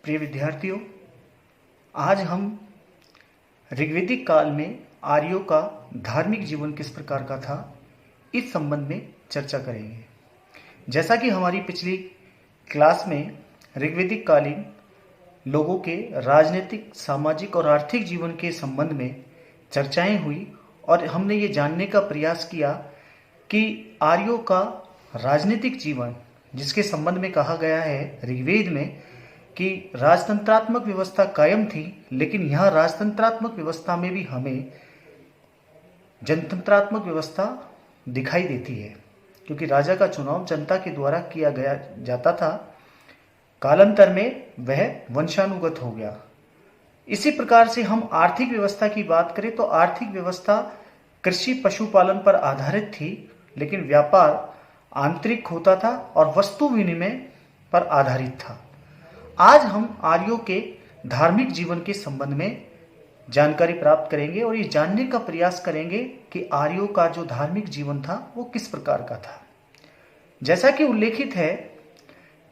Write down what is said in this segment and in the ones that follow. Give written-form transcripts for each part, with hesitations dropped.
प्रिय विद्यार्थियों, आज हम ऋग्वैदिक काल में आर्यों का धार्मिक जीवन किस प्रकार का था, इस संबंध में चर्चा करेंगे। जैसा कि हमारी पिछली क्लास में ऋग्वैदिक कालीन लोगों के राजनीतिक, सामाजिक और आर्थिक जीवन के संबंध में चर्चाएं हुई और हमने ये जानने का प्रयास किया कि आर्यों का राजनीतिक जीवन, जिसके संबंध में कहा गया है ऋग्वेद में कि राजतंत्रात्मक व्यवस्था कायम थी, लेकिन यहाँ राजतंत्रात्मक व्यवस्था में भी हमें जनतंत्रात्मक व्यवस्था दिखाई देती है, क्योंकि राजा का चुनाव जनता के द्वारा किया गया जाता था। कालांतर में वह वंशानुगत हो गया। इसी प्रकार से हम आर्थिक व्यवस्था की बात करें तो आर्थिक व्यवस्था कृषि पशुपालन पर आधारित थी, लेकिन व्यापार आंतरिक होता था और वस्तु विनिमय पर आधारित था। आज हम आर्यों के धार्मिक जीवन के संबंध में जानकारी प्राप्त करेंगे और ये जानने का प्रयास करेंगे कि आर्यों का जो धार्मिक जीवन था वो किस प्रकार का था। जैसा कि उल्लेखित है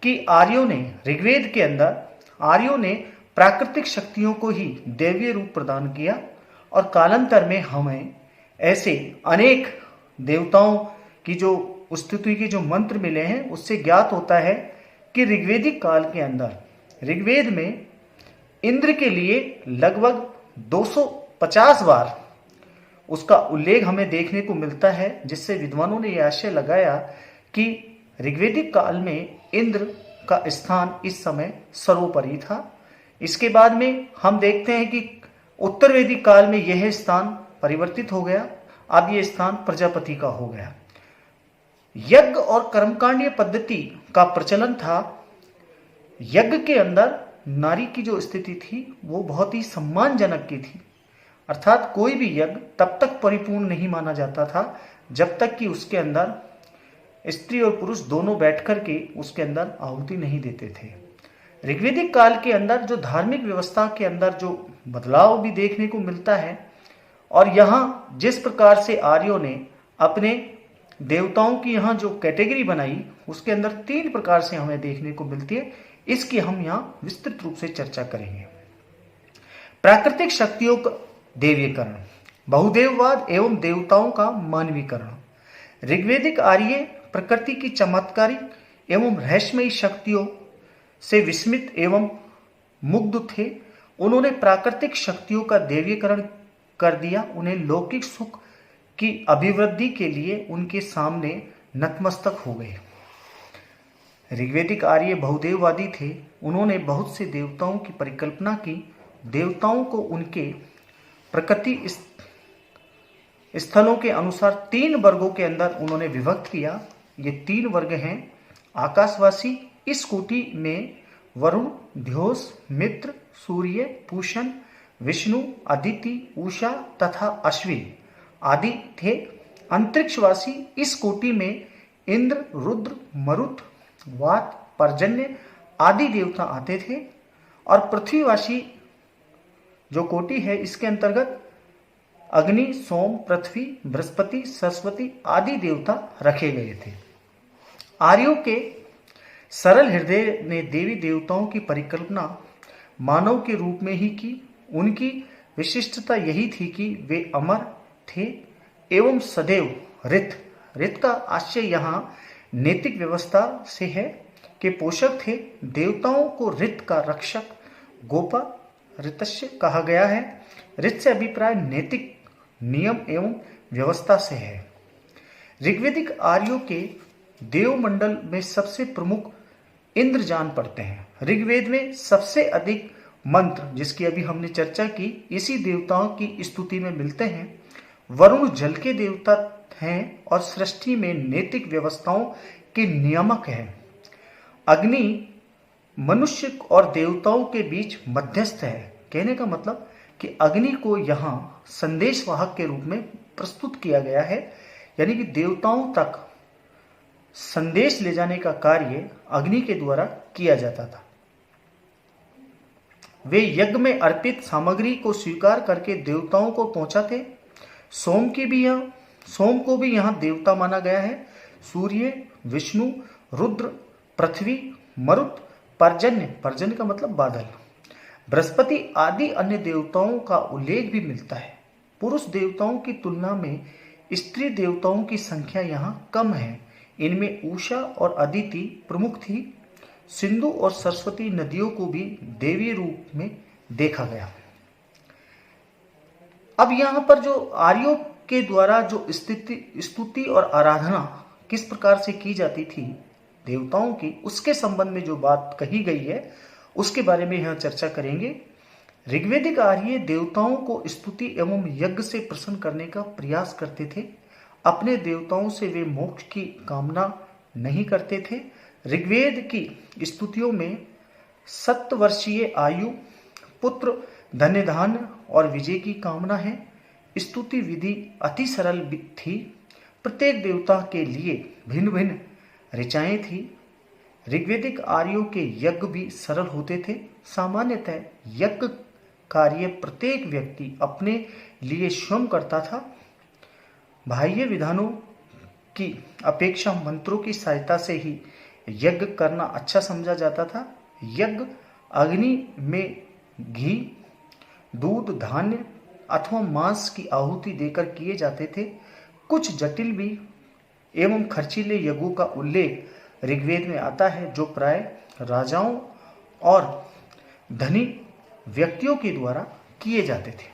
कि आर्यों ने ऋग्वेद के अंदर आर्यों ने प्राकृतिक शक्तियों को ही दैवीय रूप प्रदान किया और कालांतर में हमें ऐसे अनेक देवताओं की जो स्तुति के जो मंत्र मिले हैं, उससे ज्ञात होता है कि ऋग्वैदिक काल के अंदर ऋग्वेद में इंद्र के लिए लगभग 250 बार उसका उल्लेख हमें देखने को मिलता है, जिससे विद्वानों ने यह आशय लगाया कि ऋग्वैदिक काल में इंद्र का स्थान इस समय सर्वोपरि था। इसके बाद में हम देखते हैं कि उत्तर वैदिक काल में यह स्थान परिवर्तित हो गया। अब यह स्थान प्रजापति का हो गया। यज्ञ और कर्मकांडीय पद्धति का प्रचलन था। यज्ञ के अंदर नारी की जो स्थिति थी वो बहुत ही सम्मानजनक की थी, अर्थात कोई भी यज्ञ तब तक परिपूर्ण नहीं माना जाता था जब तक कि उसके अंदर स्त्री और पुरुष दोनों बैठकर के उसके अंदर आहुति नहीं देते थे। ऋग्वैदिक काल के अंदर जो धार्मिक व्यवस्था के अंदर जो बदलाव भी देखने को मिलता है, और यहाँ जिस प्रकार से आर्यों ने अपने देवताओं की यहाँ जो कैटेगरी बनाई, उसके अंदर 3 प्रकार से हमें देखने को मिलती है। इसकी हम यहाँ विस्तृत रूप से चर्चा करेंगे। प्राकृतिक शक्तियों का देवीकरण, बहुदेववाद एवं देवताओं का मानवीकरण। ऋग्वैदिक आर्य प्रकृति की चमत्कारिक एवं रहस्यमयी शक्तियों से विस्मित एवं मुग्ध थे। उन्होंने प्राकृतिक शक्तियों का देवीकरण कर दिया। उन्हें लौकिक सुख की अभिवृद्धि के लिए उनके सामने नतमस्तक हो गए। ऋग्वैदिक आर्य बहुदेववादी थे। उन्होंने बहुत से देवताओं की परिकल्पना की। देवताओं को उनके प्रकृति स्थलों के अनुसार 3 वर्गों के अंदर उन्होंने विभक्त किया। ये 3 वर्ग हैं। आकाशवासी, इस कोटि में वरुण, ध्योस, मित्र, सूर्य, पूषण, विष्णु, अदिति, उषा तथा अश्विन आदि थे। अंतरिक्षवासी, इस कोटि में इंद्र, रुद्र, मरुत, वात, पर्जन्य आदि देवता आते थे। और पृथ्वीवासी जो कोटि है, इसके अंतर्गत अग्नि, सोम, पृथ्वी, बृहस्पति, सरस्वती आदि देवता रखे गए थे। आर्यों के सरल हृदय ने देवी देवताओं की परिकल्पना मानव के रूप में ही की। उनकी विशिष्टता यही थी कि वे अमर थे एवं सदैव ऋत का आशय यहाँ नैतिक व्यवस्था से है कि पोषक थे। देवताओं को ऋत का रक्षक, गोपा, ऋतस्य कहा गया है। ऋत से अभिप्राय नैतिक नियम एवं व्यवस्था से है। ऋग्वैदिक आर्यों के देवमंडल में सबसे प्रमुख इंद्र जान पड़ते हैं। ऋग्वेद में सबसे अधिक मंत्र, जिसकी अभी हमने चर्चा की, इसी देवताओं की स्तुति में मिलते हैं। वरुण जल के देवता हैं और सृष्टि में नैतिक व्यवस्थाओं के नियामक हैं। अग्नि मनुष्य और देवताओं के बीच मध्यस्थ है। कहने का मतलब कि अग्नि को यहाँ संदेशवाहक के रूप में प्रस्तुत किया गया है, यानी कि देवताओं तक संदेश ले जाने का कार्य अग्नि के द्वारा किया जाता था। वे यज्ञ में अर्पित सामग्री को स्वीकार करके देवताओं को पहुंचाते। सोम को भी यहाँ देवता माना गया है। सूर्य, विष्णु, रुद्र, पृथ्वी, मरुत, पर्जन्य, पर्जन्य का मतलब बादल, बृहस्पति आदि अन्य देवताओं का उल्लेख भी मिलता है। पुरुष देवताओं की तुलना में स्त्री देवताओं की संख्या यहाँ कम है। इनमें उषा और अदिति प्रमुख थी। सिंधु और सरस्वती नदियों को भी देवी रूप में देखा गया। अब यहाँ पर जो आर्यों के द्वारा जो स्तुति और आराधना किस प्रकार से की जाती थी देवताओं की, उसके संबंध में जो बात कही गई है उसके बारे में यहाँ चर्चा करेंगे। ऋग्वेदिक आर्य देवताओं को स्तुति एवं यज्ञ से प्रसन्न करने का प्रयास करते थे। अपने देवताओं से वे मोक्ष की कामना नहीं करते थे। ऋग्वेद की स्तुतियों में 7 वर्षीय आयु, पुत्र, धन्य धान्य और विजय की कामना है। स्तुति विधि अति सरल थी। प्रत्येक देवता के लिए भिन्न भिन्न ऋचाएं थी। ऋग्वेदिक आर्यों के यज्ञ भी सरल होते थे। सामान्यतः यज्ञ कार्य प्रत्येक व्यक्ति अपने लिए स्वयं करता था। बाह्य विधानों की अपेक्षा मंत्रों की सहायता से ही यज्ञ करना अच्छा समझा जाता था। यज्ञ अग्नि में घी, दूध, धान्य अथवा मांस की आहुति देकर किए जाते थे। कुछ जटिल भी एवं खर्चीले यज्ञों का उल्लेख ऋग्वेद में आता है, जो प्राय राजाओं और धनी व्यक्तियों के द्वारा किए जाते थे।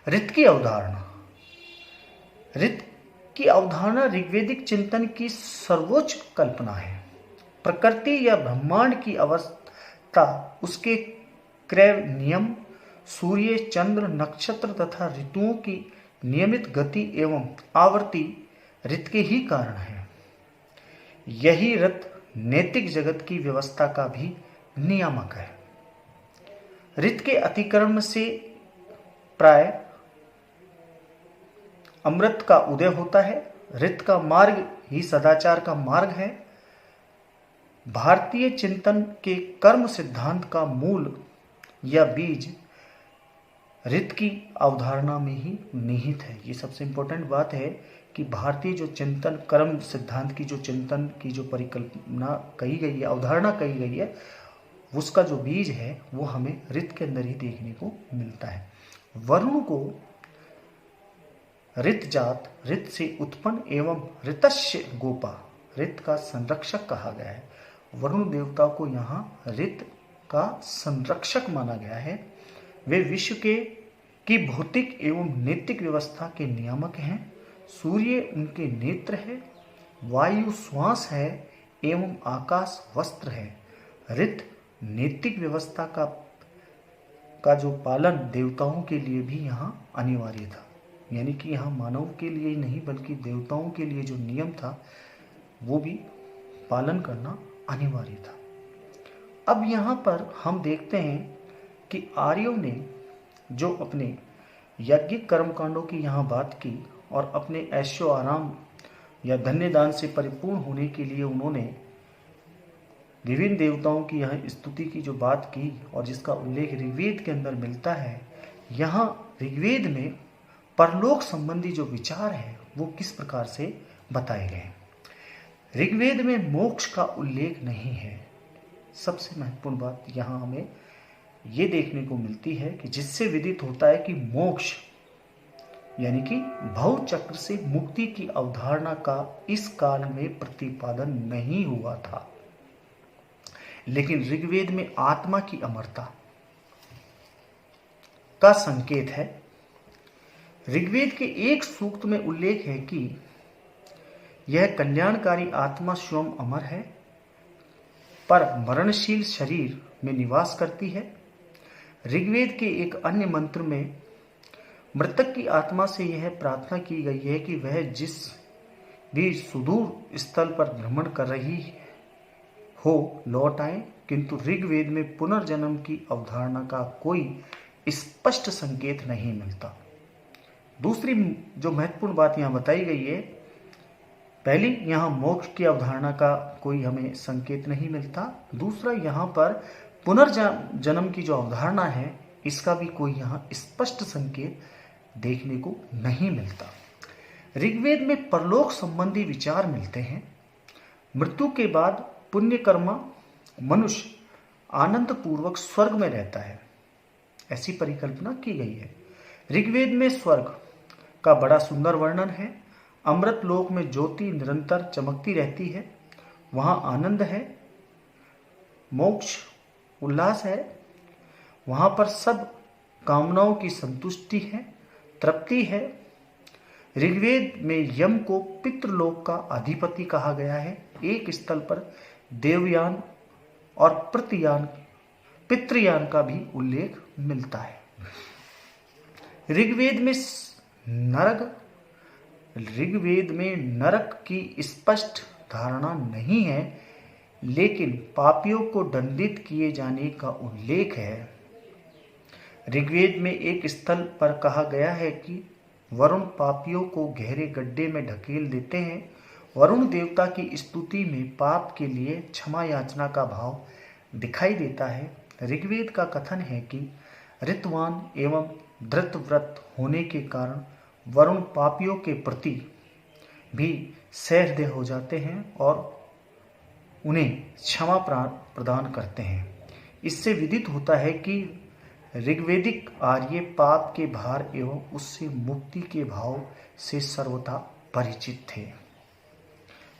ऋत की अवधारणा। ऋत की अवधारणा ऋग्वेदिक चिंतन की सर्वोच्च कल्पना है। प्रकृति या ब्रह्मांड की अवस्था, उसके क्रय नियम, सूर्य, चंद्र, नक्षत्र तथा ऋतुओं की नियमित गति एवं आवृत्ति ऋत के ही कारण है। यही ऋत नैतिक जगत की व्यवस्था का भी नियामक है। ऋत के अतिक्रमण से प्राय अमृत का उदय होता है। ऋत का मार्ग ही सदाचार का मार्ग है। भारतीय चिंतन के कर्म सिद्धांत का मूल या बीज ऋत की अवधारणा में ही निहित है। ये सबसे इंपॉर्टेंट बात है कि भारतीय जो चिंतन कर्म सिद्धांत की जो चिंतन की जो परिकल्पना कही गई है, अवधारणा कही गई है, उसका जो बीज है वो हमें ऋत के अंदर ही देखने को मिलता है। वरुण को ऋत जात, ऋत से उत्पन्न एवं ऋतस्य गोपा, ऋत का संरक्षक कहा गया है। वरुण देवता को यहाँ ऋत का संरक्षक माना गया है। वे विश्व की भौतिक एवं नैतिक व्यवस्था के नियामक हैं। सूर्य उनके नेत्र है, वायु श्वास है एवं आकाश वस्त्र है। ऋत नैतिक व्यवस्था का जो पालन देवताओं के लिए भी यहाँ अनिवार्य था। यानी कि यहाँ मानव के लिए ही नहीं बल्कि देवताओं के लिए जो नियम था वो भी पालन करना अनिवार्य था। अब यहाँ पर हम देखते हैं कि आर्यों ने जो अपने यज्ञिक कर्मकांडों की यहाँ बात की और अपने ऐशो आराम या धन्य दान से परिपूर्ण होने के लिए उन्होंने विभिन्न देवताओं की यहाँ स्तुति की जो बात की और जिसका उल्लेख ऋग्वेद के अंदर मिलता है। यहाँ ऋग्वेद में परलोक संबंधी जो विचार है वो किस प्रकार से बताए गए। ऋग्वेद में मोक्ष का उल्लेख नहीं है। सबसे महत्वपूर्ण बात यहाँ हमें ये देखने को मिलती है कि जिससे विदित होता है कि मोक्ष यानी कि भव चक्र से मुक्ति की अवधारणा का इस काल में प्रतिपादन नहीं हुआ था। लेकिन ऋग्वेद में आत्मा की अमरता का संकेत है। ऋग्वेद के एक सूक्त में उल्लेख है कि यह कल्याणकारी आत्मा स्वयं अमर है पर मरणशील शरीर में निवास करती है। ऋग्वेद के एक अन्य मंत्र में मृतक की आत्मा से यह प्रार्थना की गई है कि वह जिस भी सुदूर स्थल पर भ्रमण कर रही हो लौट आए, किंतु ऋग्वेद में पुनर्जन्म की अवधारणा का कोई स्पष्ट संकेत नहीं मिलता। दूसरी जो महत्वपूर्ण बात यहाँ बताई गई है, पहली यहाँ मोक्ष की अवधारणा का कोई हमें संकेत नहीं मिलता। दूसरा यहाँ पर पुनर्जन्म की जो अवधारणा है इसका भी कोई यहाँ स्पष्ट संकेत देखने को नहीं मिलता। ऋग्वेद में परलोक संबंधी विचार मिलते हैं। मृत्यु के बाद पुण्य कर्मा मनुष्य आनंद पूर्वक स्वर्ग में रहता है, ऐसी परिकल्पना की गई है। ऋग्वेद में स्वर्ग का बड़ा सुंदर वर्णन है। अमृत लोक में ज्योति निरंतर चमकती रहती है, वहां आनंद है, मोक्ष, उल्लास है, वहां पर सब कामनाओं की संतुष्टि है, तृप्ति है। ऋग्वेद में यम को पितृलोक का अधिपति कहा गया है। एक स्थल पर देवयान और पितृयान का भी उल्लेख मिलता है। ऋग्वेद में नरक की स्पष्ट धारणा नहीं है, लेकिन पापियों को दंडित किए जाने का उल्लेख है। ऋग्वेद में एक स्थल पर कहा गया है कि वरुण पापियों को गहरे गड्ढे में ढकेल देते हैं। वरुण देवता की स्तुति में पाप के लिए क्षमा याचना का भाव दिखाई देता है। ऋग्वेद का कथन है कि ऋतवान एवं धृतव्रत होने के कारण वरुण पापियों के प्रति भी सहृदय हो जाते हैं और उन्हें क्षमा प्रदान करते हैं। इससे विदित होता है कि ऋग्वेदिक आर्य पाप के भार एवं उससे मुक्ति के भाव से सर्वथा परिचित थे।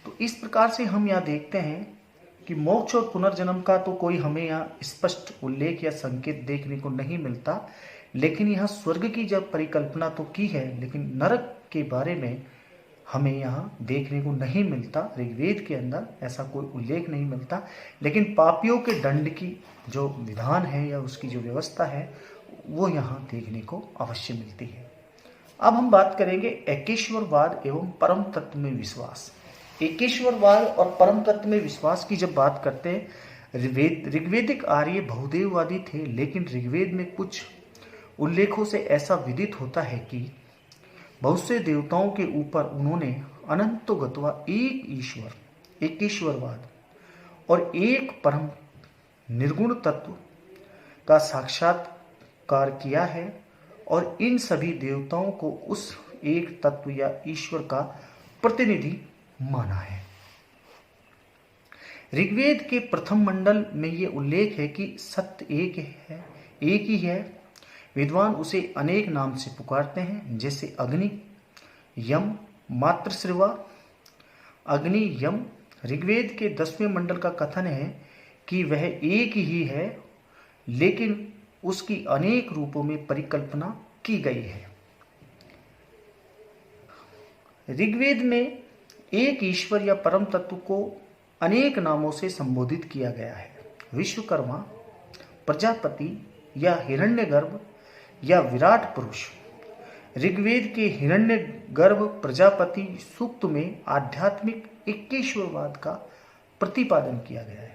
तो इस प्रकार से हम यहाँ देखते हैं कि मोक्ष और पुनर्जन्म का तो कोई हमें यहाँ स्पष्ट उल्लेख या संकेत देखने को नहीं मिलता, लेकिन यहाँ स्वर्ग की जब परिकल्पना तो की है, लेकिन नरक के बारे में हमें यहाँ देखने को नहीं मिलता। ऋग्वेद के अंदर ऐसा कोई उल्लेख नहीं मिलता, लेकिन पापियों के दंड की जो विधान है या उसकी जो व्यवस्था है वो यहाँ देखने को अवश्य मिलती है। अब हम बात करेंगे एकेश्वरवाद एवं परम तत्व में विश्वास। एकेश्वरवाद और परम तत्व में विश्वास की जब बात करते हैं, ऋग्वेदिक आर्य बहुदेववादी थे, लेकिन ऋग्वेद में कुछ उल्लेखों से ऐसा विदित होता है कि बहुत से देवताओं के ऊपर उन्होंने अनंतो गत्वा एक ईश्वर, एकेश्वरवाद और एक परम निर्गुण तत्व का साक्षात्कार किया है और इन सभी देवताओं को उस एक तत्व या ईश्वर का प्रतिनिधि माना है। ऋग्वेद के प्रथम मंडल में ये उल्लेख है कि सत्य एक ही है। विद्वान उसे अनेक नाम से पुकारते हैं, जैसे अग्नि, यम, मातृश्रवा, अग्नि, यम। ऋग्वेद के 10वें मंडल का कथन है कि वह एक ही है, लेकिन उसकी अनेक रूपों में परिकल्पना की गई है। ऋग्वेद में एक ईश्वर या परम तत्व को अनेक नामों से संबोधित किया गया है। विश्वकर्मा, प्रजापति या हिरण्यगर्भ या विराट पुरुष। ऋग्वेद के हिरण्यगर्भ प्रजापति सूक्त में आध्यात्मिक एकेश्वरवाद का प्रतिपादन किया गया है।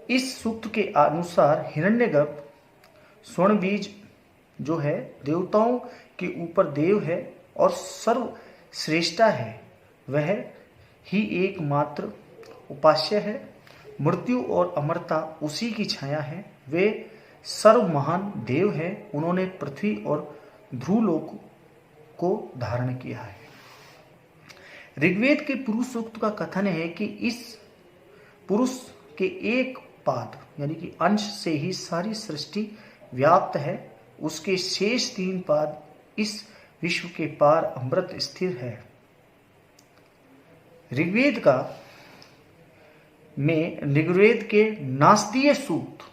इस सूक्त के अनुसार हिरण्यगर्भ स्वर्णबीज जो है देवताओं के ऊपर देव है और सर्वश्रेष्ठा है, वह ही एकमात्र उपास्य है। मृत्यु और अमरता उसी की छाया है। वे सर्व महान देव है। उन्होंने पृथ्वी और ध्रुवलोक को धारण किया है। ऋग्वेद के पुरुष सूक्त का कथन है कि इस पुरुष के एक पाद यानी कि अंश से ही सारी सृष्टि व्याप्त है। उसके शेष 3 पाद इस विश्व के पार अमृत स्थिर है। ऋग्वेद के नास्तीय सूक्त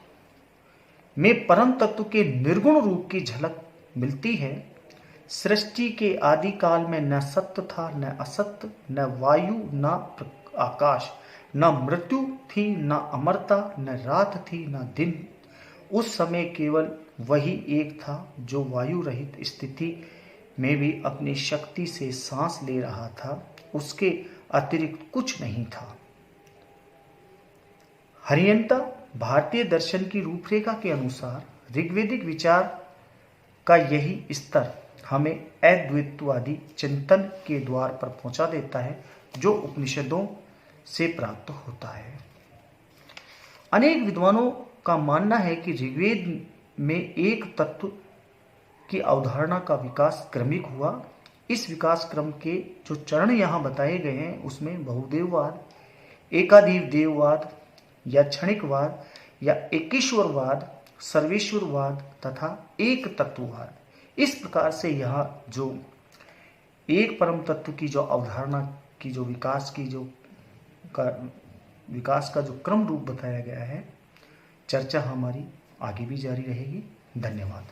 में परम तत्व के निर्गुण रूप की झलक मिलती है। सृष्टि के आदि काल में न सत्य था, न असत्य, न वायु, न आकाश, न मृत्यु थी, न अमरता, न रात थी, न दिन। उस समय केवल वही एक था जो वायु रहित स्थिति में भी अपनी शक्ति से सांस ले रहा था। उसके अतिरिक्त कुछ नहीं था। हरियंता भारतीय दर्शन की रूपरेखा के अनुसार ऋग्वेदिक विचार का यही स्तर हमें अद्वैतवादी चिंतन के द्वार पर पहुंचा देता है, जो उपनिषदों से प्राप्त होता है। अनेक विद्वानों का मानना है कि ऋग्वेद में एक तत्व की अवधारणा का विकास क्रमिक हुआ। इस विकास क्रम के जो चरण यहाँ बताए गए हैं उसमें बहुदेववाद, एकादेव देववाद, या क्षणिकवाद या एकीश्वरवाद, सर्वेश्वरवाद तथा एक तत्ववाद, इस प्रकार से यह जो एक परम तत्व की जो अवधारणा की जो विकास का जो क्रम रूप बताया गया है, चर्चा हमारी आगे भी जारी रहेगी। धन्यवाद।